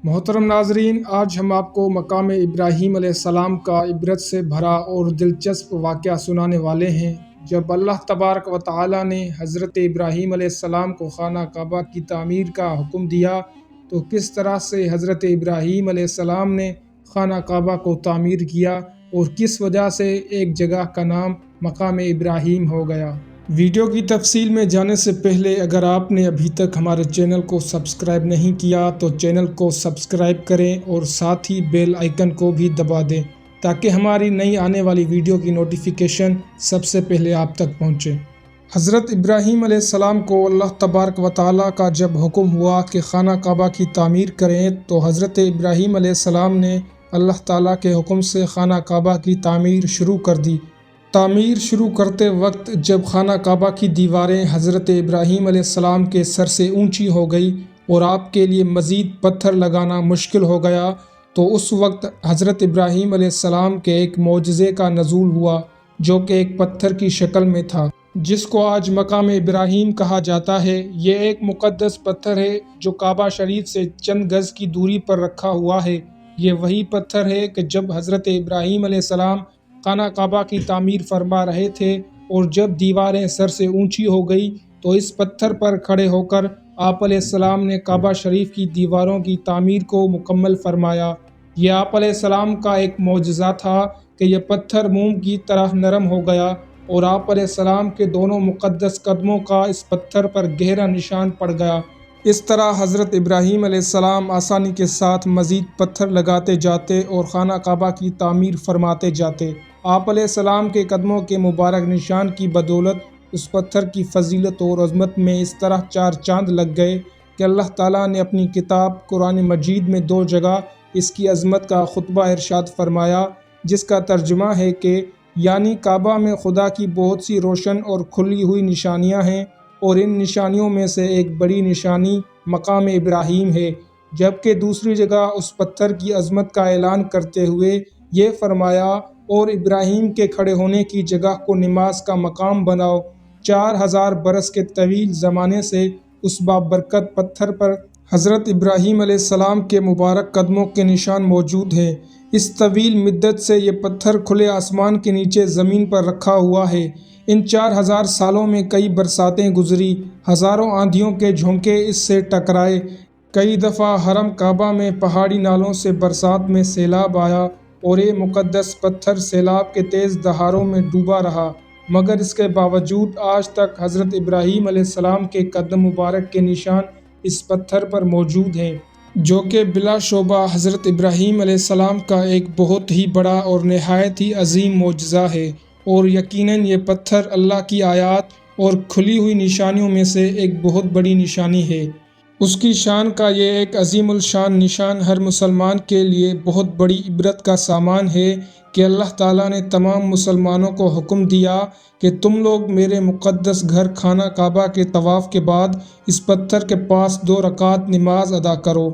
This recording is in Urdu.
محترم ناظرین، آج ہم آپ کو مقام ابراہیم علیہ السلام کا عبرت سے بھرا اور دلچسپ واقعہ سنانے والے ہیں۔ جب اللہ تبارک و تعالی نے حضرت ابراہیم علیہ السلام کو خانہ کعبہ کی تعمیر کا حکم دیا تو کس طرح سے حضرت ابراہیم علیہ السلام نے خانہ کعبہ کو تعمیر کیا اور کس وجہ سے ایک جگہ کا نام مقام ابراہیم ہو گیا۔ ویڈیو کی تفصیل میں جانے سے پہلے اگر آپ نے ابھی تک ہمارے چینل کو سبسکرائب نہیں کیا تو چینل کو سبسکرائب کریں اور ساتھ ہی بیل آئیکن کو بھی دبا دیں تاکہ ہماری نئی آنے والی ویڈیو کی نوٹیفیکیشن سب سے پہلے آپ تک پہنچے۔ حضرت ابراہیم علیہ السلام کو اللہ تبارک و تعالیٰ کا جب حکم ہوا کہ خانہ کعبہ کی تعمیر کریں تو حضرت ابراہیم علیہ السلام نے اللہ تعالیٰ کے حکم سے خانہ کعبہ کی تعمیر شروع کر دی۔ تعمیر شروع کرتے وقت جب خانہ کعبہ کی دیواریں حضرت ابراہیم علیہ السلام کے سر سے اونچی ہو گئی اور آپ کے لیے مزید پتھر لگانا مشکل ہو گیا تو اس وقت حضرت ابراہیم علیہ السلام کے ایک معجزے کا نزول ہوا جو کہ ایک پتھر کی شکل میں تھا، جس کو آج مقام ابراہیم کہا جاتا ہے۔ یہ ایک مقدس پتھر ہے جو کعبہ شریف سے چند گز کی دوری پر رکھا ہوا ہے۔ یہ وہی پتھر ہے کہ جب حضرت ابراہیم علیہ السلام خانہ کعبہ کی تعمیر فرما رہے تھے اور جب دیواریں سر سے اونچی ہو گئی تو اس پتھر پر کھڑے ہو کر آپ علیہ السلام نے کعبہ شریف کی دیواروں کی تعمیر کو مکمل فرمایا۔ یہ آپ علیہ السلام کا ایک معجزہ تھا کہ یہ پتھر موم کی طرح نرم ہو گیا اور آپ علیہ السلام کے دونوں مقدس قدموں کا اس پتھر پر گہرا نشان پڑ گیا۔ اس طرح حضرت ابراہیم علیہ السلام آسانی کے ساتھ مزید پتھر لگاتے جاتے اور خانہ کعبہ کی تعمیر فرماتے جاتے۔ آپ علیہ السلام کے قدموں کے مبارک نشان کی بدولت اس پتھر کی فضیلت اور عظمت میں اس طرح چار چاند لگ گئے کہ اللہ تعالیٰ نے اپنی کتاب قرآن مجید میں 2 جگہ اس کی عظمت کا خطبہ ارشاد فرمایا، جس کا ترجمہ ہے کہ یعنی کعبہ میں خدا کی بہت سی روشن اور کھلی ہوئی نشانیاں ہیں اور ان نشانیوں میں سے ایک بڑی نشانی مقام ابراہیم ہے، جبکہ دوسری جگہ اس پتھر کی عظمت کا اعلان کرتے ہوئے یہ فرمایا اور ابراہیم کے کھڑے ہونے کی جگہ کو نماز کا مقام بناؤ۔ 4000 برس کے طویل زمانے سے اس بابرکت پتھر پر حضرت ابراہیم علیہ السلام کے مبارک قدموں کے نشان موجود ہیں۔ اس طویل مدت سے یہ پتھر کھلے آسمان کے نیچے زمین پر رکھا ہوا ہے۔ ان 4000 سالوں میں کئی برساتیں گزری، ہزاروں آندھیوں کے جھونکے اس سے ٹکرائے، کئی دفعہ حرم کعبہ میں پہاڑی نالوں سے برسات میں سیلاب آیا اور یہ مقدس پتھر سیلاب کے تیز دہاروں میں ڈوبا رہا، مگر اس کے باوجود آج تک حضرت ابراہیم علیہ السلام کے قدم مبارک کے نشان اس پتھر پر موجود ہیں، جو کہ بلا شبہ حضرت ابراہیم علیہ السلام کا ایک بہت ہی بڑا اور نہایت ہی عظیم معجزہ ہے، اور یقیناً یہ پتھر اللہ کی آیات اور کھلی ہوئی نشانیوں میں سے ایک بہت بڑی نشانی ہے۔ اس کی شان کا یہ ایک عظیم الشان نشان ہر مسلمان کے لیے بہت بڑی عبرت کا سامان ہے کہ اللہ تعالیٰ نے تمام مسلمانوں کو حکم دیا کہ تم لوگ میرے مقدس گھر خانہ کعبہ کے طواف کے بعد اس پتھر کے پاس 2 رکعت نماز ادا کرو۔